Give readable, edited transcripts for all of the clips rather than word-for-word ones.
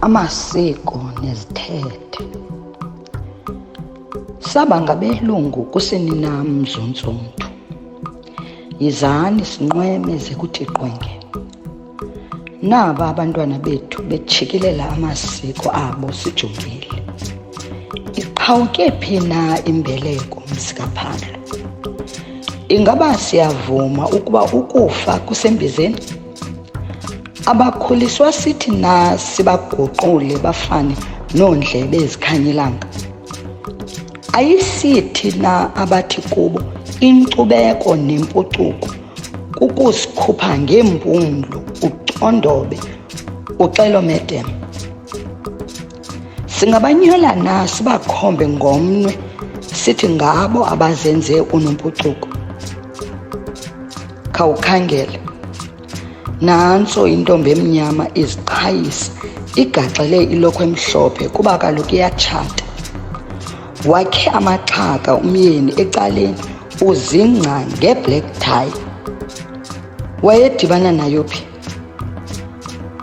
amasiko nezithethe. Saba ngabelungu kusenina mz'ontsundu. Yizani sinqweme ze kuthi qwenge. Naba abantwana bethu bejikilela amasiko abo sijongile. Iqhawuke phi na imbeleko mzikaphalo? Ingaba siyavuma ukuba ukufa kusembizeni? Abakhuliswa sithi na sibaguqule bafane noondlebe ezikhanyilanga? Ayisithi na abathi kubo inkcubeko nempucuko kukusikhupha ngempumlo, ucondobe, uxelomedem? Singabanyola na sibakhombe ngomnwe sithi ngabo abazenze unompucuko? Khawukhangele, nantso intombi emnyama iziqhayisa igaxele ilokhwe emhlophe kuba kaloku iyatshata. Wakhe amaxhaka umyeni ecaleni uzingca ngeblack tie. Wayedibana nayo phi?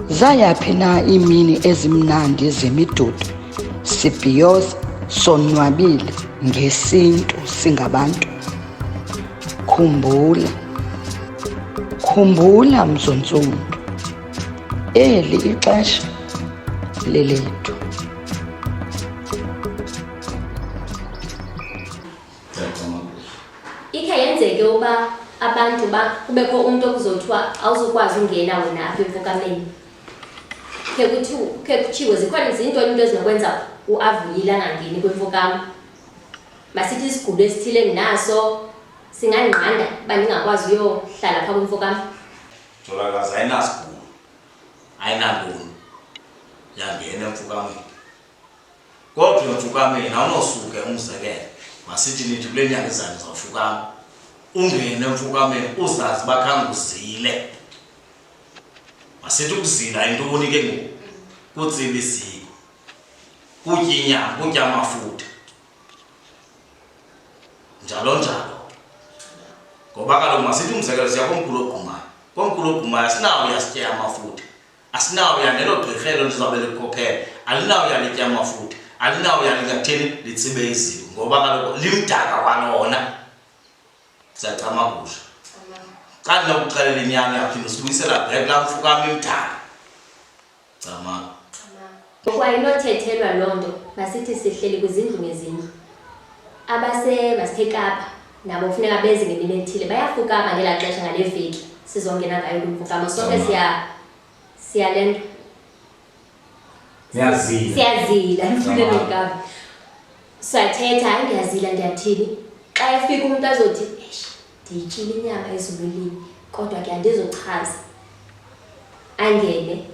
Zayaphi na iimini ezimnandi zemidudu sibhiyoza sonwabile ngesintu singabantu? Khumbula mz'ontsundu, eli ixesha lelethu. Ikhe yenzeke uba abantu kubekho umuntu okuzothiwa awuzukwazi ungena wena apha emfukameni. Khe kutshiwo zikhona zintoni into ezinokwenza uAvuyile angangeni kwimfukamo. Masithi isigulo esithile ndinaso singanqanda uba ndingakwazi uyohlala phaa kwimfukamo. Jolakazi ayinasigulo, ayinantoni yangena emfukameni. Kodwa emfukameni awunosuke umzekelo. Masithi nithi kule nyanga ezayo uzawufukama. Ungene emfukameni uzazi bakhange uzile. Masithi ukuzila yintoni ke ngoku? Kutsiba isiko, kutya inyama, kutya amafutha, njalo njalo. Ngoba kaloku masithi umzekelo siya komkhulu ogqumayo. Komkhulu ogqumayo asinawo uyasitya amafutha, asinawo yanelo gqirhelo lizobe likhokhela, alinawo yalitya amafutha, alinawo yalingatheni litsibe iziko. Ngoba kaloku limdaka kwalona. Siyacama kusho. Xa ndinokuxelela inyani yaphinda usibuyisela back laa mfukamo imdaka. Cama. Ayinothethelwa loo nto. Masithi sihleli kwizindlu ngezindlu. Masithe Kapa nabo kufuneka beze ngemini ethile. Bayafukama ngelaa xesha ngale veki sizongena ngayo kwimfukamo. Sonke siyalento. Siyazila emfuleni Kapa. Sayithetha hayi ngiyazila ndiyathini. Xa efika umuntu azothi ndiyityile inyama ezulwini kodwa ke andizochaza. Angene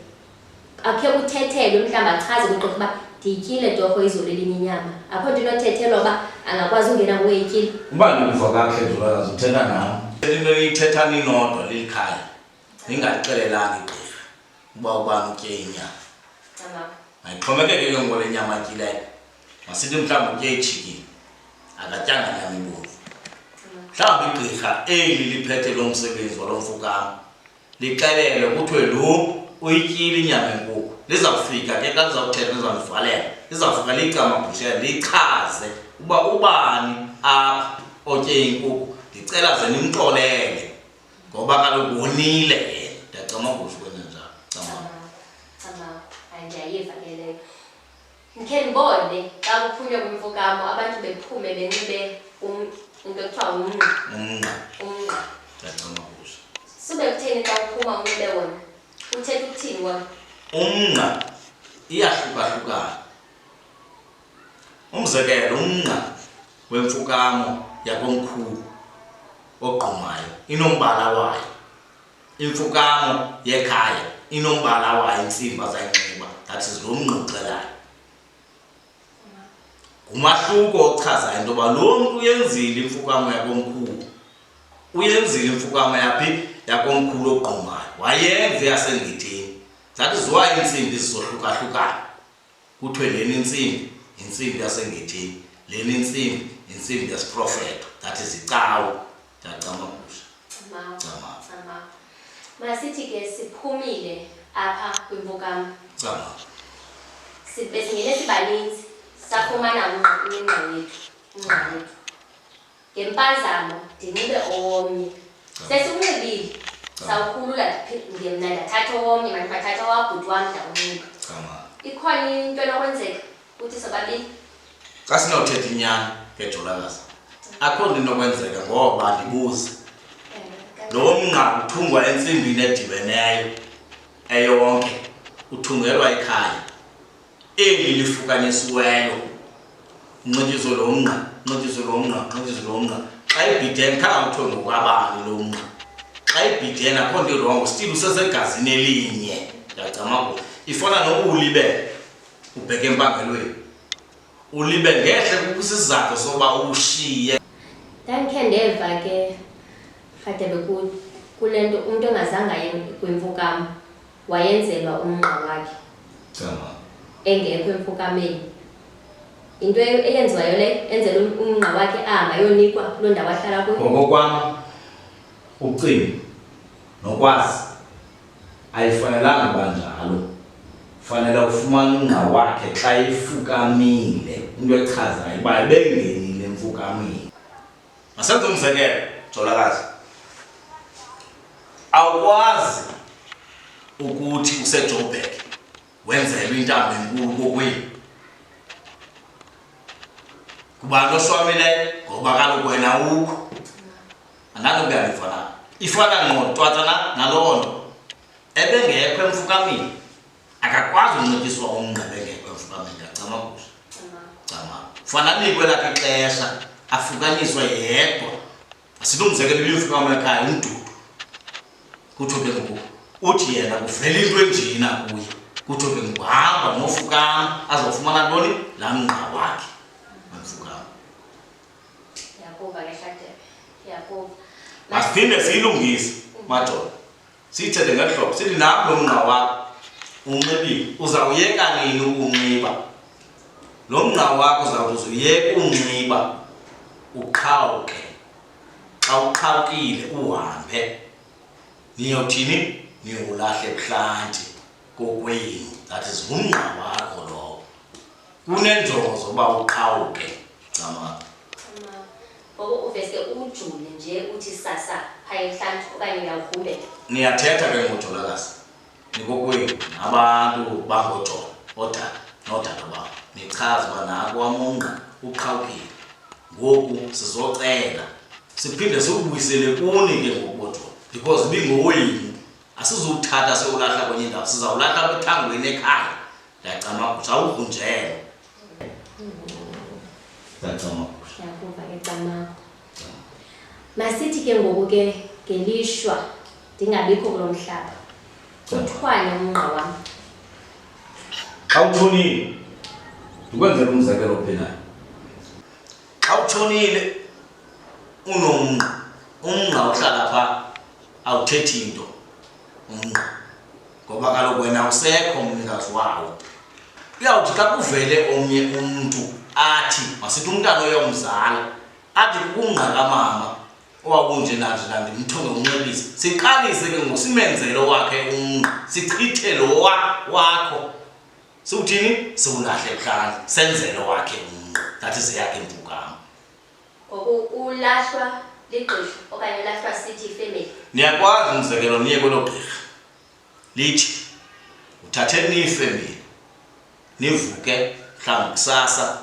akhe uthethelwe mhlawumbi achaze kugqirha uba ndiyityile torho izolweni inyama. Akho nto inothethelwa uba angakwazi ungena ngoku eyityile. Uba ndiva kakhe Jolakazi uthetha nam. Into niyithetha ninodwa lilikhaya. Ningaxelelanga igqirha uba ubani utye inyama. Ayixhomekeke ke ngole nyama atyileyo. Masithi mhlawumbi utye itshikini akatyanga nyama ibomvu. Mhlawumbi igqirha eli liphethe lo msebenzi walo mfukamo lixelele kuthiwe lo uyityile inyama enkukhu. Lizawufika ke xa lizawuthetha lizawuvalela, lizawufika licamabhushela lichaze uba ubani apha otye inkukhu. Ndicela ze nimxolele ngoba kaloku wonile yena. Ndiyacama kusho kwenye njalo. Ndiyayiva ke leyo. Ndikhe ndibone xa kuphunywa kwimfukamo abantu bephume benxibe into ekuthiwa umnqa. Ndiyacama kusho. Sube kutheni xa uphuma unxibe wona? Uthetha ukuthini wona? Umnqa iyahlukahlukana. Umzekelo umnqa wemfukamo yakomkhulu ogqumayo inombala wayo. Imfukamo yekhaya inombala wayo intsimbi azayinxiba, that is lo mnquxelayo. Ngumahluko ochazayo into yoba lo mntu uyenzile imfukamo yakomkhulu. Uyenzile imfukamo yaphi? Yakomkhulu ogqumayo. Wayenze yasengithini. That is why intsimbi zizohlukahlukana. Kuthiwe leni intsimbi yasengithini, leni intsimbi yasiprofeto, that is icawe. Ndiyacama kusho. Masithi ke siphumile apha kwimfukamo. sibesingene sibaninzi safumana unqa wethu ngempazamo ndinxibe omnye sesinxibile sawukhulula mna ndathatha omnye mandibathatha wabhuti wam ndawunxiba ikhona into enokwenzeka ukuthi sobabili xa sinothetha inyani ngejolakazi akho nto inokwenzeka ngoba ndibuze lo mnqa uthungwa entsimbini edibeneyo eyonke uthungelwa ekhaya eli lifukanisiweyo unxityiswe lo mnqa xa ibhideni khange kuthiwe ngokwabani lo mnqa xa ibhideni akho nto irongo still usesegazini elinye ndiyacama ifana nokulibe ubheke empangelweni ulibe ngehle kusizathu soba ushiye ndandikhe ndeva ke Radebe kule nto umuntu ongazange aye kwimfukamo wayenzelwa umnqa wakhe engekho emfukameni into eyenziwayo le enzela umnqa wakhe ahamba yonikwa kuloo ndawo ahlala kuyo ngokokwam ucingo nokwazi ayifanelanga banjalo fanele ufumane umnqa wakhe xa ifukamile into echazayo uba ebengenile emfukameni masenze umzekelo jolakazi awukwazi ukuthi useJoburg wenzelwe intambo enkulu kokwenu kubantu oswamileyo ngoba kaloku wena ukho andanto kuyalifana ifana ngqo twatana naloo nto ebengekho emfukameni akakwazi unxityiswa umnqa ebengekho emfukameni ndiyacama kuso fana nikwe lakhe ixesha afukanyiswe yedwa asinomzekelo imfukamo ekhaya umdudu kuthiwe ke ngoku uthi yena kuvela into enjena kuye kuthiwe ke ngokuhamba nofukama azofumana ntoni laa mnqa wakhe wemfukamo yakuva ke Radebe yakuva masiphinde siyilungise madoda siyithethe ngehlobo sithi napho lo mnqa wakho unxibile uzawuyeka nini ukunxiba lo mnqa wakho uzawuthi uzuyeka unxiba uqhawuke xa uqhawukile uhambe niyothini niyolahle ebuhlanti kokwenu that is ngumnqa wakho lowo kunenjongo zoba uqhawuke cama ngoku uveske ujule nje uthi sasa phaya ebuhlanti okanye uyawukhumbe niyathetha ke ngojolakazi nikokwenu abantu bangojola nodade babo nichaza uba nako wam umnqa uqhawukile ngoku sizocela siphinde siwubuyisele kuni ke ngokubojola because bingoyini asizuthatha siyolahla kwenye indawo sizawulahla apha ethangweni ekhaya ndiyacama kutsha ukunjelo ndiyacama yakuva ke cama masithi ke ngoku ke ngelishwa ndingabikho kulo mhlaba uthwane umnqa wam xa utshonile ndikwenzela umzekelo ophilayo xa utshonile unomnqa umnqa uhlala phaa awuthethi into umnqa ngoba kaloku wena usekho umnikazi wawo uyawuthi xa kuvele omnye umntu athi masithi umntana oyomzala athi kumnqa kamama owabunje nathi ndimthonge unxibise siqalise ke ngosimenzele wakhe umnqa sichithe lo wakho siwuthini siwulahle ebuhlanti senzele wakhe umnqa that is yakhe imfukamo ngoku ulahlwa ligqirha okanye ulahlwa sithi ifemeli niyakwazi umzekelo niye kwelo gqirha lithi uthatheni ifemeli nivuke mhlawumbi kusasa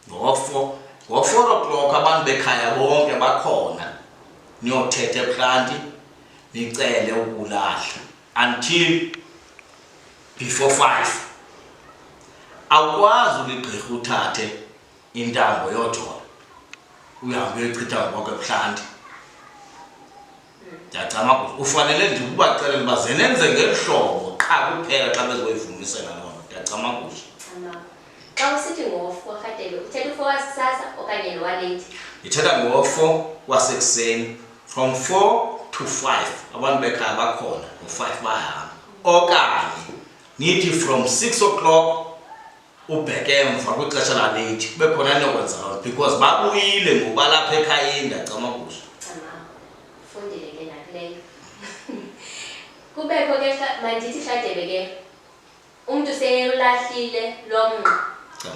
ngo-4 o'clock abantu bekhaya bonke bakhona niyothetha ebuhlanti nicele ukulahla until before 5 awukwazi uligqirha uthathe intambo yojola uhambe uyochitha ngoku ebuhlanti ndiyacama ufanele nje ukubaxelela uba ze nenze ngeli hlobo qha kuphela xa bezoyivumisela loo nto ndiyacama kuso xa usithi ngo-4 Radebe uthetha u-4 wasisasa okanye lo waleyithi ithetha ngo-4 wasekuseni from 4 to 5 abantu bekhaya bakhona ngo-5 bahamba okanye nithi from 6 o'clock ubheke emva kwixesha laleyithi kube khona niyokwenza loo nto because babuyile ngoba lapha ekhayeni ndiyacama kuso fundile ke nakuleyo kubekho ke mandithi Radebe ke umuntu seyulahlile lomnqa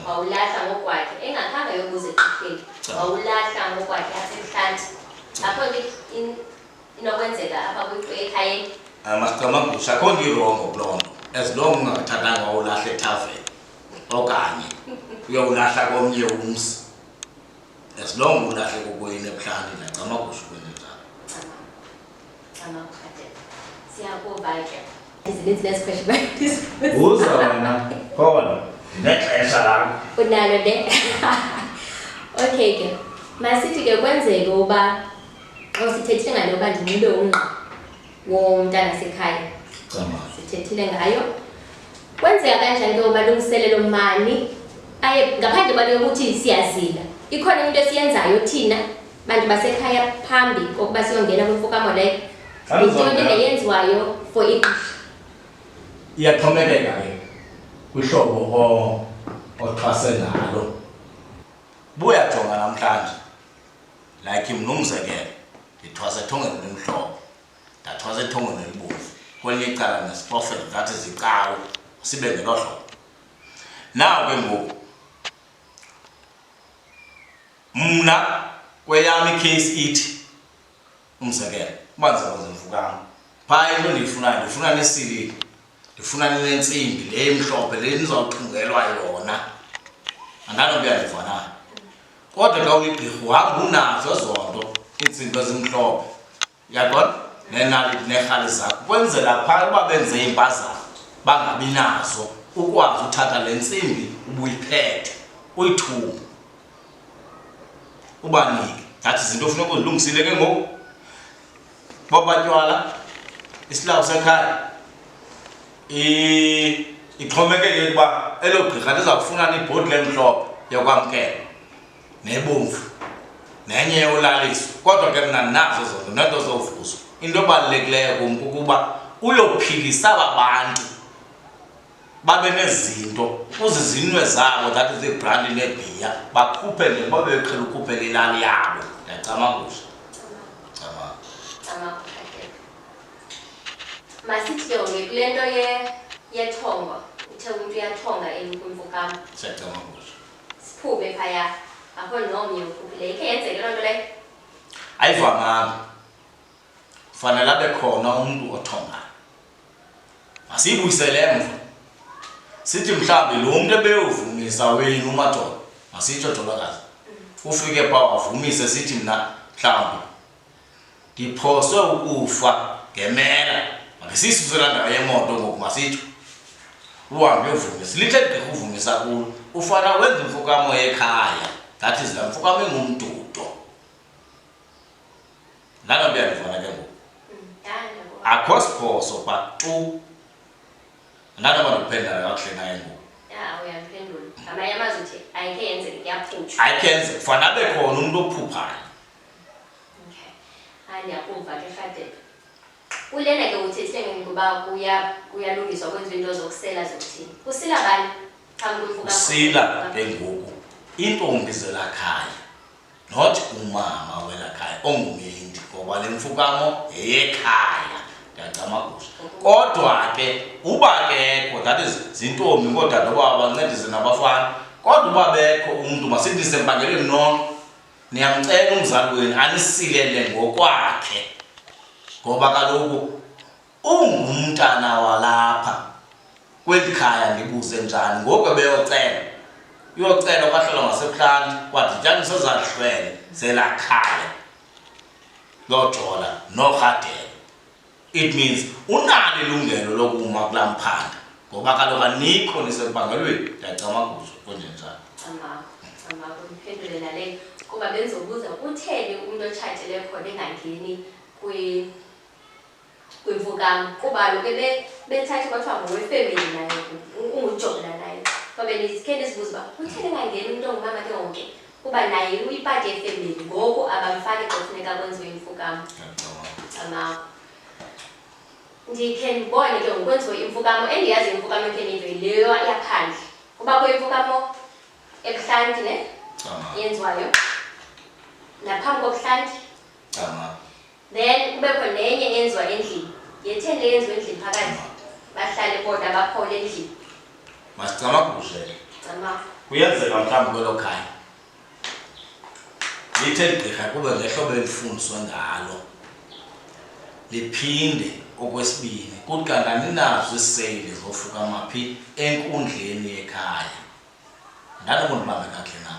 wawulahla ngokwakhe engakhanga yokuze kupheli wawulahla ngokwakhe asebuhlanti apho inokwenzeka apha ekhayeni Masiy'embo akho nto irongo kuloo nto as long ungathathanga wawulahla ethaveni okanye uyowulahla komnye umzi as long ulahle kokwenu ebuhlanti nacamagusha ukwenenjalo siyakuva ke izininzi nezikhweshe bayidisa uza wena khona nexesha lakho unalo de okay ke masithi ke kwenzeke uba xa sithethile ngale uba ndinxibe umnqa womntana sekhaya sithethile ngayo kwenzeka kanjani ke umalungiselelo mani aye ngaphandle kwalo yokuthi siyazila ikhona into esiyenzayo thina bantu basekhaya phambi kokuba siyongena kwimfukamo leyo yintoni neyenziwayo for igqirha iyaxhomekeka ke kwihlobo othwase ngalo buyajonga namhlanje like mna umzekelo ndithwase ethongeni elimhlophe ndathwasa ethongeni elibomvu kwelinye icala nesiprofethi ngathi zicawe sibe ngelo hlobo naw ke ngoku mna kweyam icase ithi umzekelo uba ndizakwenza imfukamo phaa into ndiyifunayo ndifuna nesilili ndifuna nenentsimbi le emhlophe le ndizawuthungelwa yona andanobuya ndivanayo kodwa xa uligqirha uhamba unazo zonto iintsimbi ezimhlophe uyaqona nenaliti neerhali zakho kwenzela phaa uba benze impazamo bangabi nazo ukwazi uthatha le ntsimbi ubuyiphethe uyithunge ubanike ngathi izinto ofuneka uzilungisile ke ngoku bobatywala isilawu sekhaya ixhomekeke ukuba elo gqirha lizawufuna ibhotile emhlophe yokwamkela nebomvu nenye yolaliso kodwa ke mna nazo zonto nento zovuswa into ebalulekileyo kum kukuba uyophilisa aba bantu babe nezinto uzizinwe zabo that is ibrandi nebhiya bakhuphe nje babe beqhela ukhuphela ilali yabo ndiyacamagusha masithi ke ngoku kule nto yethongo uthe umntu uyathonga kwimfukamo siyacamagusha siphume phaya akho nomnye ukhuphileyo ikhe yenzeke loo nto leyo ayivamanga fanele abe khona umntu othongayo masiyibuyisele emva sithi mhlawumbi lo mntu ebeyovumisa wenu umadoda masitsho jolakazi ufike phaa wavumise sithi mna mhlawumbi ndiphoswe ukufa ngemela makesiyisusela ndawo yemoto ngoku masitsho uhambe uyovumisa lithe gqirha uvumisa kulo ufana wenza imfukamo yekhaya that is la mfukamo engumdudo ndanobuya ndivana ke ngoku akho siphoso phaa tu andanoba ndikuphendula kakuhle naye ngoku uyandiphendula ngamanye amazwi uthi ayikhe yenzeke kuyaphutshwa ayikhe yenzeke kufanele abe khona umntu ophuphayo ndiyakuva ke Radebe ulena ke uthethile ngokuba kuyalungiswa kwenziwa into zokusela zokuthini kusila bani phambi kwemfukamo usila ke ngoku intombi zelakhaya not umama welakhaya ongumyeni ngoba le mfukamo yeyekhaya ndiyacamagusha kodwa ke uba kekho that is zintombi ngoodade babo bancedise nabafana kodwa uba bekho umntu masithi sempangelweni nonke niyamcela umzali wenu anisilele ngokwakhe ngoba kaloku ungumntana walapha kweli khaya ndibuze njani ngoku ebeyocela uyocela kwahlelwa ngasebuhlanti kwadityaniswa zahlwele zelakhaya lojola noRadebe it means unalo ilungelo lokuma kulaa mphanda ngoba kaloku anikho nisempangelweni ndiyacamagusha konjenjalo mphendule naleyo kuba benzobuza utheni umuntu otshatileyo khona engangeni kwimfukamo kuba lo ke bethathe kwathiwa ngowefemeli naye ungujola naye kwabe khe ndizibuza uba utheni engangeni umuntu ongumama ke wonke kuba naye uyipati yefemeli ngoku abamfaki xa kufuneka kwenziwe imfukamo ndikhe ndibone ke ngokwenziwe imfukamo endiyazi imfukamo ekhe nive leyo yaphandle kubakho imfukamo ebuhlanti ne yenziwayo naphambi kobuhlanti then kubekho nenye enziwa endlini yetheni le yenziwa endlini phakathi bahlale kodwa baphole endlini masicamagushe kuyenzeka mhlawumbi kwelo khaya lithe gqirha kube ngehlobo elifundiswe ngalo liphinde okwesibini kuthi kanti aninazo iseyili zofukama phi enkundleni yekhaya. Ndandibona kakuhle na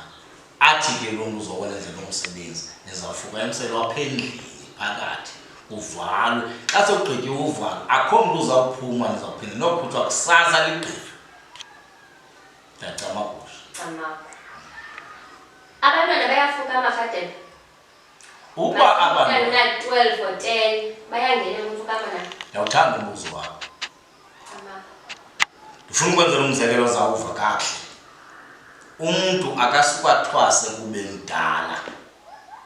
athi ke lo mntu uzokwenenzela umsebenzi nizawufuka emsele waphendlini phakathi uvalwe. Xa sekugqityiwe uvalo akho mntu uzawuphuma, nizawuphinda nokhutshwa kusasa ligqirha. Ndiyacamagusha. Abantwana bayafukama Radebe? Uba abantu 12 or 10 bayangena kumfukama na? Ndiyawuthanda umbuzo wakho. Ndifuna ukwenzela umzekelo ozawuva kakuhle. Umuntu akasukathwase kube mdala,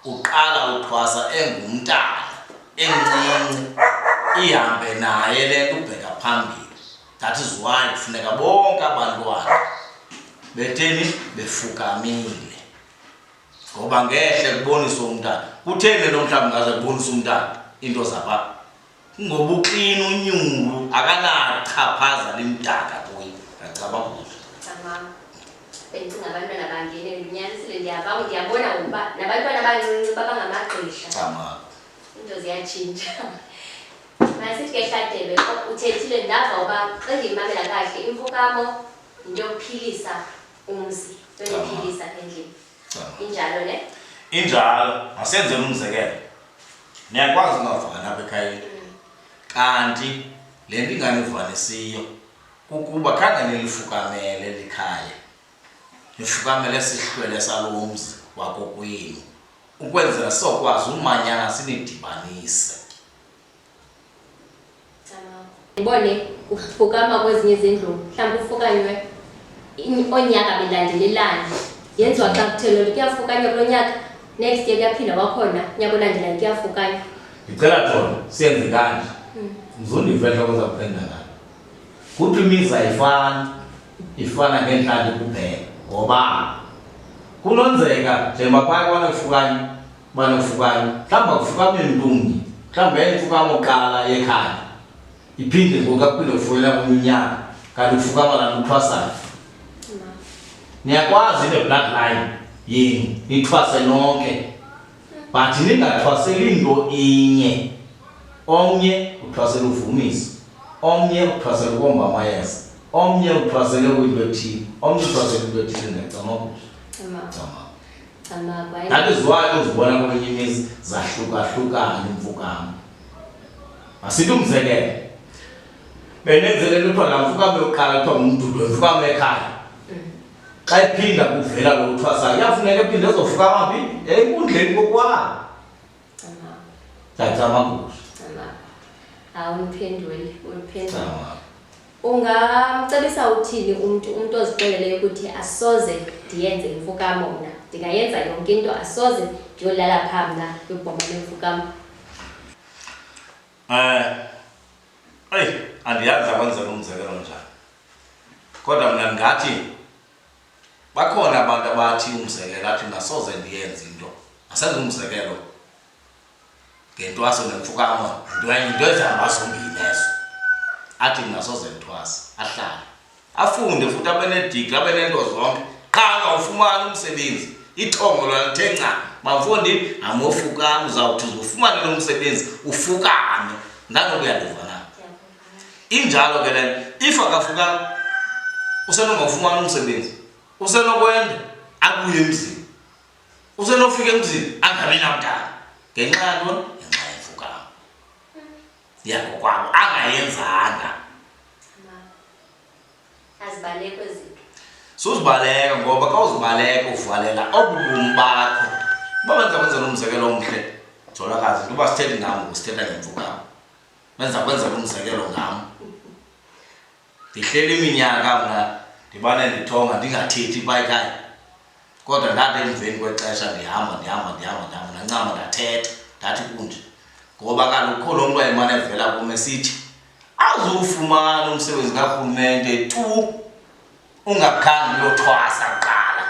uqala uthwasa engumntana encinci, ihambe naye le nto ubheka phambili. That is why kufuneka bonke abantwana betheni befukamile, ngoba ngehle kuboniswa umntana. Kutheni lo mhlawumbi ngaze kubonisa umntana into zapha ngobuqini unyulu akanachaphaza limdaka kuye. Ngiyacabanga bencinga abantwana bangene ndinyanisile ndiyabona ukuba nabantwana abancinci babangamagqirha into ziyatshintsha. Masithi ke Radebe uthethile ndava uba xa ndiyimamela kahle imfukamo yinto yokuphilisa umzi, yokuphilisa endlini. Injalo le? Injalo. Masenzele umzekelo. Niyakwazi ungavana apha ekhayeni kanti le nto inganivanisiyo kukuba khange nilifukamele likhaya, nifukamele sihlwele salo mzi wakokwenu ukwenzela sokwazi umanyana sinidibanise. Ndibone ufukama kwezinye izindlu mhlawumbi ufukanywe onyaka belandelelana, yenziwa xa kuthelo kuyafukanywa kulo nyaka, next year kuyaphinda kwakhona nyaka olandelayo kuyafukanywa. Ngicela Thona siyenze kanje, mzundivehla kwenza kuphendula ngalo. Kuthi imizi ayifani, ifana ngentlantla kuphela, ngoba kunonzeka njengoba phaya kwanokufukanywa mhlawumbi akufukame ntombi, mhlawumbi yayimfukamo qala yekhaya iphinde ngoku aphinde kufuyela kweminyaka kanti ufukama laa uthwasayo. Niyakwazi into bloodline yenu nithwase nonke, but ningathwaseli nto inye. Omnye uthwasela uvumisa, omnye uthwasela ukomba amayeza, omnye uthwasele kwinto ethile, omnye uthwasela into ethile. Ndiyacamagusha. That is why uzibona kwenye imizi zahlukahlukana imfukamo. Masithi umzekelo benenzele kuthiwa laa mfukamo yokuqala kuthiwa ngumdudo wemfukamo ekhaya. Xa iphinda kuvela lo uthwasayo kuyafuneka ephinde ezofukama phi enkundleni kokwabo. Ndiyacamagusha. Awumphendule. Ungamcebisa uthini umuntu ozixeleleyo ukuthi asoze ndiyenze imfukamo mna, ndingayenza yonke into asoze ndiyolala phaa mna kwibhoma lemfukamo? Andiyazi akwenzela umzekelo njani, kodwa mna ndingathi bakhona abantu abathi umzekelo athi ngasoze ndiyenze into. Asenze umzekelo ngentwaso nemfukamo, into ezihamba zombini ezo. Athi ngasoze ndithwase, ahlale afunde futhi abe nedigri, abe nento zonke. Qha angawufumani umsebenzi, ithongo lwalithe nca bafundi amofukama, uzawuthi uzufumane lo msebenzi ufukame. Ndanokuyaluva na injalo ke le if akafukanga usenongafumana umsebenzi, usenokwenda abuye emzini, usenofika emzini angabi namntana ngenxa yantoni? Ngenxa yemfukamo yakho kwabo angayenzanga. Azibaleko zinto suzibaleka, ngoba xa uzibaleka uvalela obubomi bakho. Uba benza kwenzela umzekelo omhle Jolakazi, into uba sithethe ngam sithetha ngemfukamo, benza kwenzela umzekelo ngam. Ndihleli iminyaka mna ndibane ndithonga ndingathethi phaa ekhaya, kodwa ndathi emveni kwexesha ndihamba nancama ndathetha ndathi kunje, ngoba kaloku lo mntu wayemane evela kum esithi azufumana umsebenzi karhulumente tu ungakhange uyothwasa kuqala.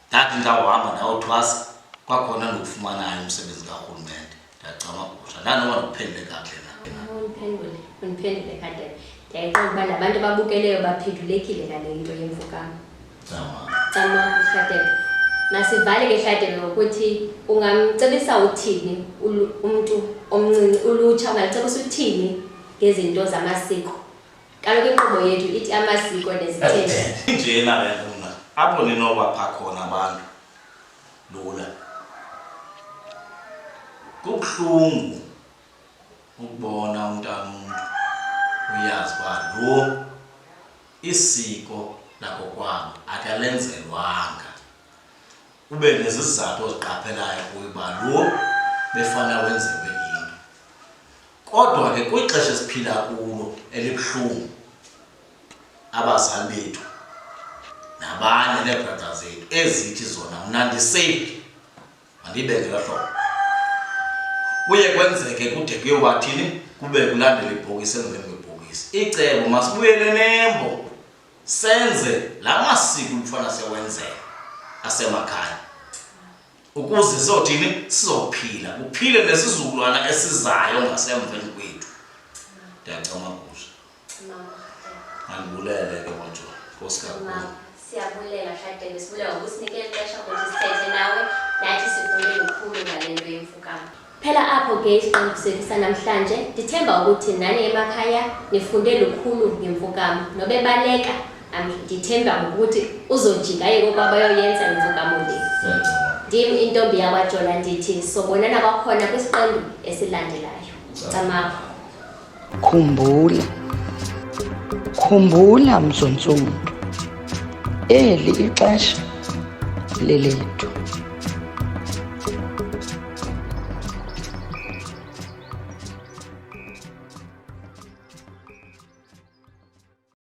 Ndathi ndawuhamba ndayothwasa kwakhona ndokufumanayo umsebenzi karhulumente. Ndiyacamagusha ndanoma ndikuphendule kakuhle na. Undiphendule Radebe. ndiyayiqonda uba nabantu ababukeleyo baphendulekile ngale nto yemfukamo. Cama uRadebe. Masivale ke Radebe ngokuthi ungamcebisa uthini umuntu omncinci ulutsha ungalicebisa uthini ngezinto zamasiko. Kaloku inkqubo yethu ithi amasiko nezithethe. Njena le nto mna apho ninobapha khona abantu lula. Kubuhlungu ukubona umntana umuntu uyazi uba lo isiko lakokwabo akalenzelwanga. Ube nezizathu oziqaphelayo kuba lo befana wenzelwe into. Kodwa ke kwixesha esiphila kulo elibuhlungu abazali bethu nabanye neebrother zethu ezithi zona mna ndisafe mandibeke lo hlobo. Kuye kwenzeke kude kuyobathini kube kulandela ibhokisi emveni kwebhokisi. Icebo masibuyele nembo senze la masiko kufana siyawenzela asemakhaya ukuze sizothini sizophila kuphile nesizukulwana esizayo ngasemveni kwethu. Ndiyacoma kuzo. Andibulele ke manje Nkosi kakhulu. Siyabulela Radebe, sibulela ngokusinikela ixesha ukuthi sithethe nawe nathi sifunde lukhulu ngale nto yemfukamo. Phela apho ke isiqendu sethu sanamhlanje ndithemba ukuthi nani emakhaya nifunde lukhulu ngemfukamo nobebaleka. Ndithemba ukuthi uzojika yeke okwaba yoyenza imfukamo le. Ndim intombi yakwaJola ndithi sobonana kwakhona kwisiqendu esilandelayo. Camakho. Khumbula mz'ontsundu, eli ixesha lelethu.